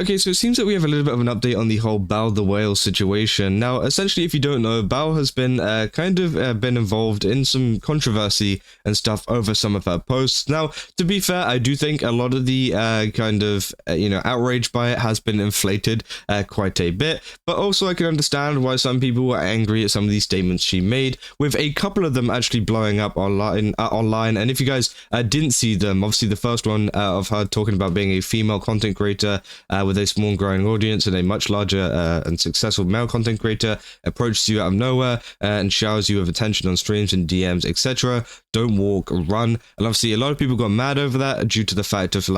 Okay, so it seems that we have a little bit of an update on the whole Bao the Whale situation. Now, essentially, if you don't know, Bao has been been involved in some controversy and stuff over some of her posts. Now, to be fair, I do think a lot of the outrage by it has been inflated quite a bit. But also, I can understand why some people were angry at some of these statements she made, with a couple of them actually blowing up online. And if you guys didn't see them, obviously the first one of her talking about being a female content creator with a small growing audience and a much larger and successful male content creator approaches you out of nowhere and showers you with attention on streams and DMs, etc. Don't walk, run. And obviously a lot of people got mad over that due to the fact of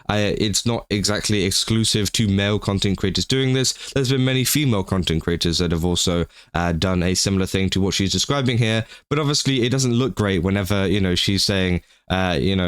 it's not exactly exclusive to male content creators doing this. There's been many female content creators that have also done a similar thing to what she's describing here, but obviously it doesn't look great whenever she's saying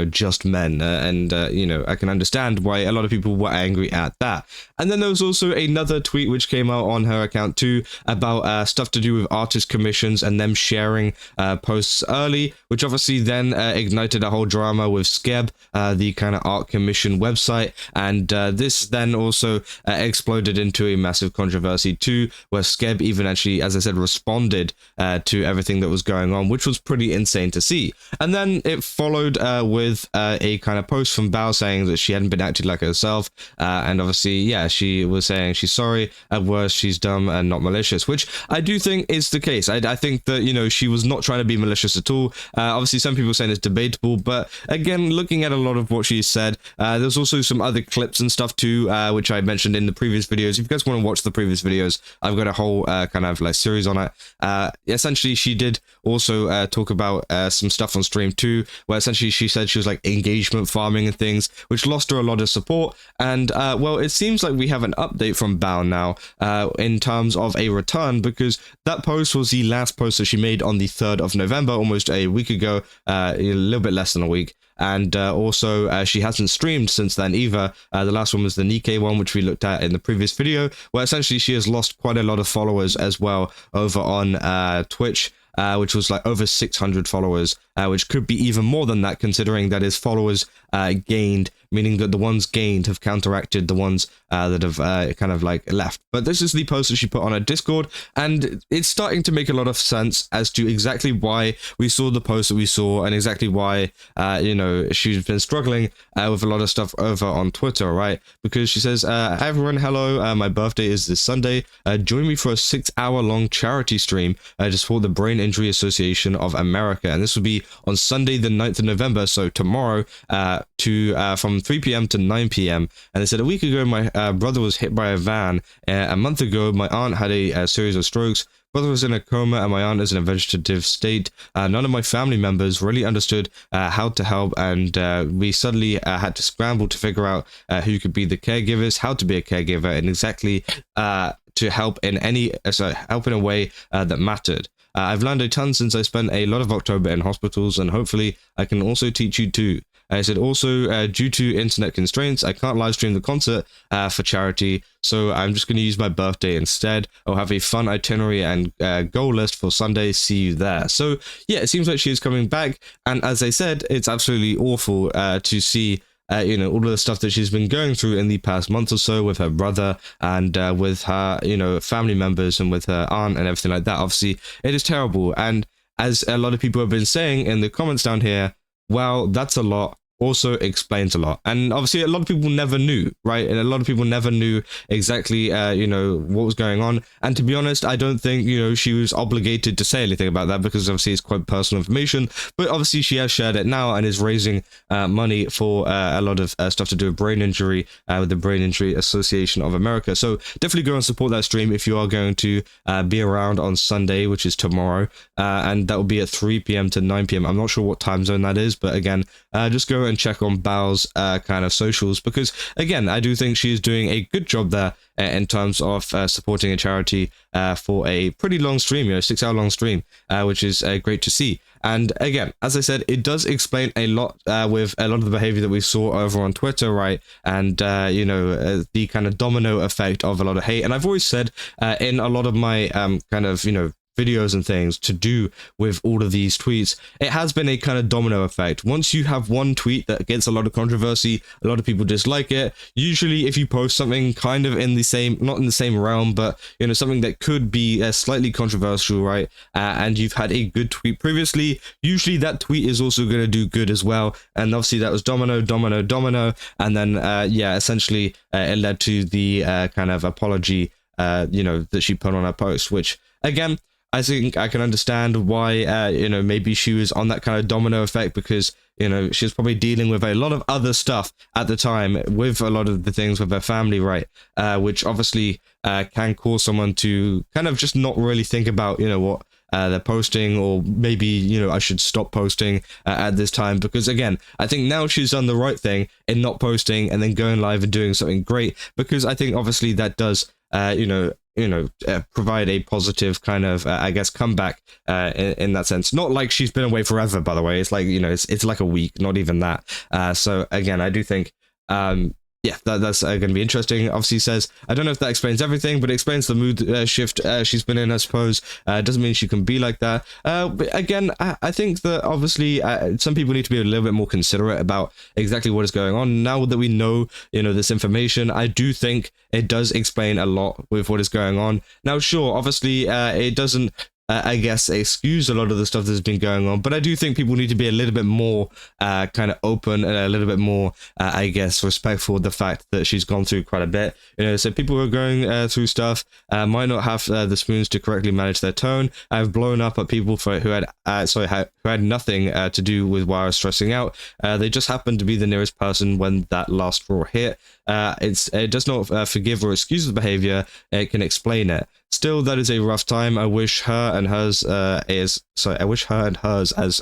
just men, I can understand why a lot of people were angry at that. And then there was also another tweet which came out on her account too about stuff to do with artist commissions and them sharing posts early, which obviously then ignited a whole drama with Skeb, the kind of art commission website, and this then also exploded into a massive controversy too, where Skeb even actually, as I said, responded to everything that was going on, which was pretty insane to see. And then it followed with a kind of post from Bao saying that she hadn't been acting like herself, and obviously, yeah, she was saying she's sorry, at worst she's dumb and not malicious, which I do think is the case. I think that, she was not trying to be malicious at all. Obviously, some people saying it's debatable, but again, looking at a lot of what she said, there's also some other clips and stuff too, which I mentioned in the previous videos. If you guys want to watch the previous videos, I've got a whole kind of series on it. Essentially, she did also talk about some stuff on stream too, where essentially she said she was engagement farming and things, which lost her a lot of support. And well, it seems like we have an update from Bao now in terms of a return, because that post was the last post that she made on the 3rd of November, almost a week ago, a little bit less than a week. And also, she hasn't streamed since then either. The last one was the Nikkei one, which we looked at in the previous video, where essentially she has lost quite a lot of followers as well over on Twitch, which was over 600 followers, which could be even more than that, considering that his followers gained, meaning that the ones gained have counteracted the ones that have left. But this is the post that she put on her Discord, and it's starting to make a lot of sense as to exactly why we saw the post that we saw, and exactly why she's been struggling with a lot of stuff over on Twitter, right? Because she says, "Hi everyone, hello, my birthday is this Sunday. Join me for a 6-hour-long charity stream to support the Brain Injury Association of America," and this will be on Sunday the 9th of November, so tomorrow, from 3 p.m. to 9 p.m. And they said, "A week ago my brother was hit by a van. A month ago my aunt had a series of strokes. Brother was in a coma and my aunt is in a vegetative state. None of my family members really understood how to help, and we suddenly had to scramble to figure out who could be the caregivers, how to be a caregiver, and exactly to help in a way that mattered. I've learned a ton since I spent a lot of October in hospitals, and hopefully I can also teach you too." I said, "Also, due to internet constraints, I can't live stream the concert for charity, so I'm just going to use my birthday instead. I'll have a fun itinerary and goal list for Sunday. See you there." So yeah, it seems like she is coming back, and as I said, it's absolutely awful to see all of the stuff that she's been going through in the past month or so with her brother and with her, family members and with her aunt and everything like that. Obviously, it is terrible. And as a lot of people have been saying in the comments down here, well, that's a lot. Also explains a lot. And obviously a lot of people never knew, right? And a lot of people never knew exactly what was going on. And to be honest, I don't think she was obligated to say anything about that, because obviously it's quite personal information. But obviously she has shared it now and is raising money for a lot of stuff to do with brain injury with the Brain Injury Association of America. So definitely go and support that stream if you are going to be around on Sunday, which is tomorrow, and that will be at 3 p.m. to 9 p.m. I'm not sure what time zone that is, but again, just go and check on Bao's kind of socials, because again, I do think she is doing a good job there in terms of supporting a charity for a pretty long stream, 6-hour long stream, which is great to see. And again, as I said, it does explain a lot with a lot of the behavior that we saw over on Twitter, right? And the kind of domino effect of a lot of hate. And I've always said in a lot of my videos and things to do with all of these tweets, it has been a kind of domino effect. Once you have one tweet that gets a lot of controversy, a lot of people dislike it. Usually if you post something kind of in the same, not in the same realm, but something that could be slightly controversial, right, and you've had a good tweet previously, usually that tweet is also going to do good as well. And obviously that was domino, and then essentially it led to the kind of apology that she put on her post, which again, I think I can understand why, maybe she was on that kind of domino effect, because, she was probably dealing with a lot of other stuff at the time with a lot of the things with her family, right? Which obviously can cause someone to kind of just not really think about, what they're posting, or maybe, I should stop posting at this time, because again, I think now she's done the right thing in not posting and then going live and doing something great, because I think obviously that does, provide a positive kind of, comeback in that sense. Not like she's been away forever, by the way. It's like, it's like a week, not even that. So again, I do think, that's going to be interesting. Obviously says, I don't know if that explains everything, but it explains the mood shift she's been in, I suppose. Doesn't mean she can be like that. But again, I think that obviously some people need to be a little bit more considerate about exactly what is going on. Now that we know, this information, I do think it does explain a lot with what is going on. Now, sure, obviously it doesn't excuse a lot of the stuff that's been going on, but I do think people need to be a little bit more kind of open and a little bit more respectful of the fact that she's gone through quite a bit. So people who are going through stuff might not have the spoons to correctly manage their tone. I've blown up at people who had nothing to do with why I was stressing out. They just happened to be the nearest person when that last straw hit. It does not forgive or excuse the behavior. It can explain it. Still, that is a rough time. I wish her and hers as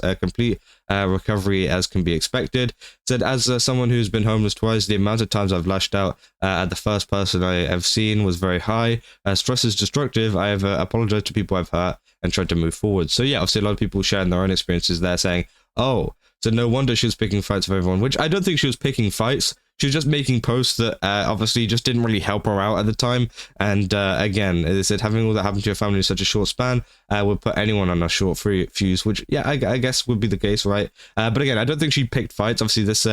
a complete recovery as can be expected. Said, as someone who's been homeless twice, the amount of times I've lashed out at the first person I have seen was very high. Stress is destructive. I have apologized to people I've hurt and tried to move forward. So yeah, obviously a lot of people sharing their own experiences there, saying, oh, so no wonder she was picking fights with everyone, which I don't think she was picking fights. She was just making posts that obviously just didn't really help her out at the time. And again, as I said, having all that happen to your family in such a short span would put anyone on a short fuse, which, yeah, I guess would be the case, right? But again, I don't think she picked fights. Obviously, this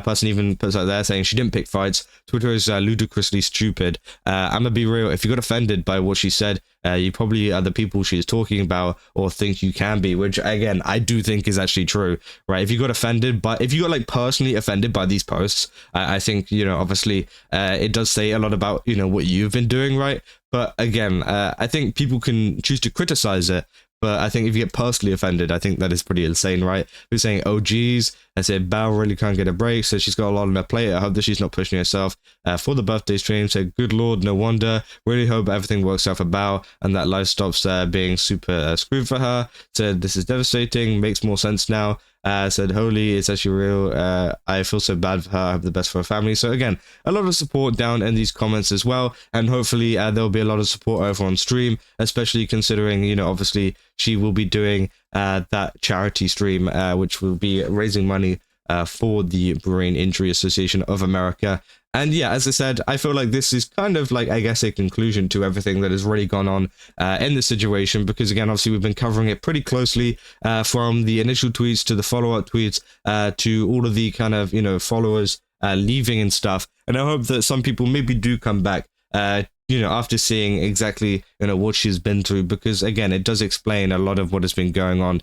person even puts out there saying she didn't pick fights. Twitter is ludicrously stupid. I'm gonna be real. If you got offended by what she said, you probably are the people she's talking about or think you can be, which again, I do think is actually true, right? If you got like personally offended by these posts, I think, obviously it does say a lot about, what you've been doing, right? But again, I think people can choose to criticize it. But I think if you get personally offended, I think that is pretty insane, right? Who's saying, oh, geez, I said, Bao really can't get a break, so she's got a lot on her plate. I hope that she's not pushing herself for the birthday stream. Said, good Lord, no wonder. Really hope everything works out for Bao and that life stops being super screwed for her. Said, this is devastating, makes more sense now. Said, holy, it's actually real. I feel so bad for her. I hope the best for her family. So again, a lot of support down in these comments as well. And hopefully there'll be a lot of support over on stream, especially considering, obviously she will be doing that charity stream, which will be raising money for the Brain Injury Association of America. And yeah, as I said, I feel like this is kind of like, I guess, a conclusion to everything that has really gone on in this situation, because again, obviously we've been covering it pretty closely from the initial tweets to the follow-up tweets to all of the kind of, followers leaving and stuff. And I hope that some people maybe do come back, after seeing exactly, what she's been through, because again, it does explain a lot of what has been going on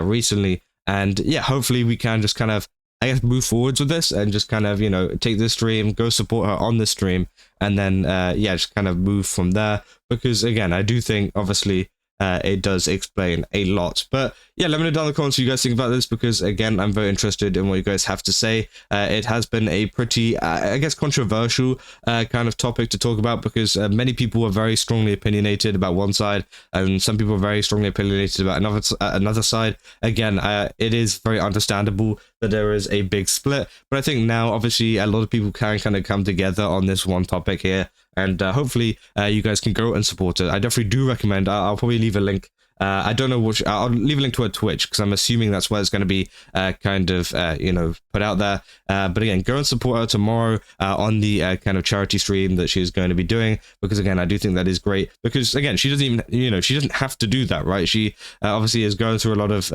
recently. And yeah, hopefully we can just kind of, I guess, move forwards with this and just kind of, take this stream, go support her on the stream, and then, just kind of move from there. Because again, I do think, obviously, it does explain a lot. But yeah, let me know down in the comments what you guys think about this, because again, I'm very interested in what you guys have to say. It has been a pretty, controversial kind of topic to talk about, because many people are very strongly opinionated about one side, and some people are very strongly opinionated about another side. Again, it is very understandable that there is a big split, but I think now, obviously, a lot of people can kind of come together on this one topic here, and hopefully you guys can go and support it. I definitely do recommend, I'll probably leave a link I don't know which. I'll leave a link to her Twitch because I'm assuming that's where it's going to be put out there. But again, go and support her tomorrow on the kind of charity stream that she's going to be doing, because again, I do think that is great, because again, she doesn't even, she doesn't have to do that, right? She obviously is going through a lot of,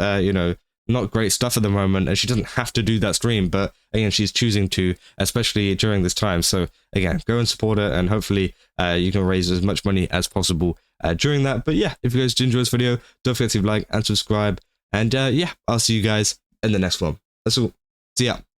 not great stuff at the moment, and she doesn't have to do that stream, but again, she's choosing to, especially during this time. So again, go and support her, and hopefully you can raise as much money as possible during that. But yeah, if you guys did enjoy this video, don't forget to leave a like and subscribe, and yeah, I'll see you guys in the next one. That's all. See ya.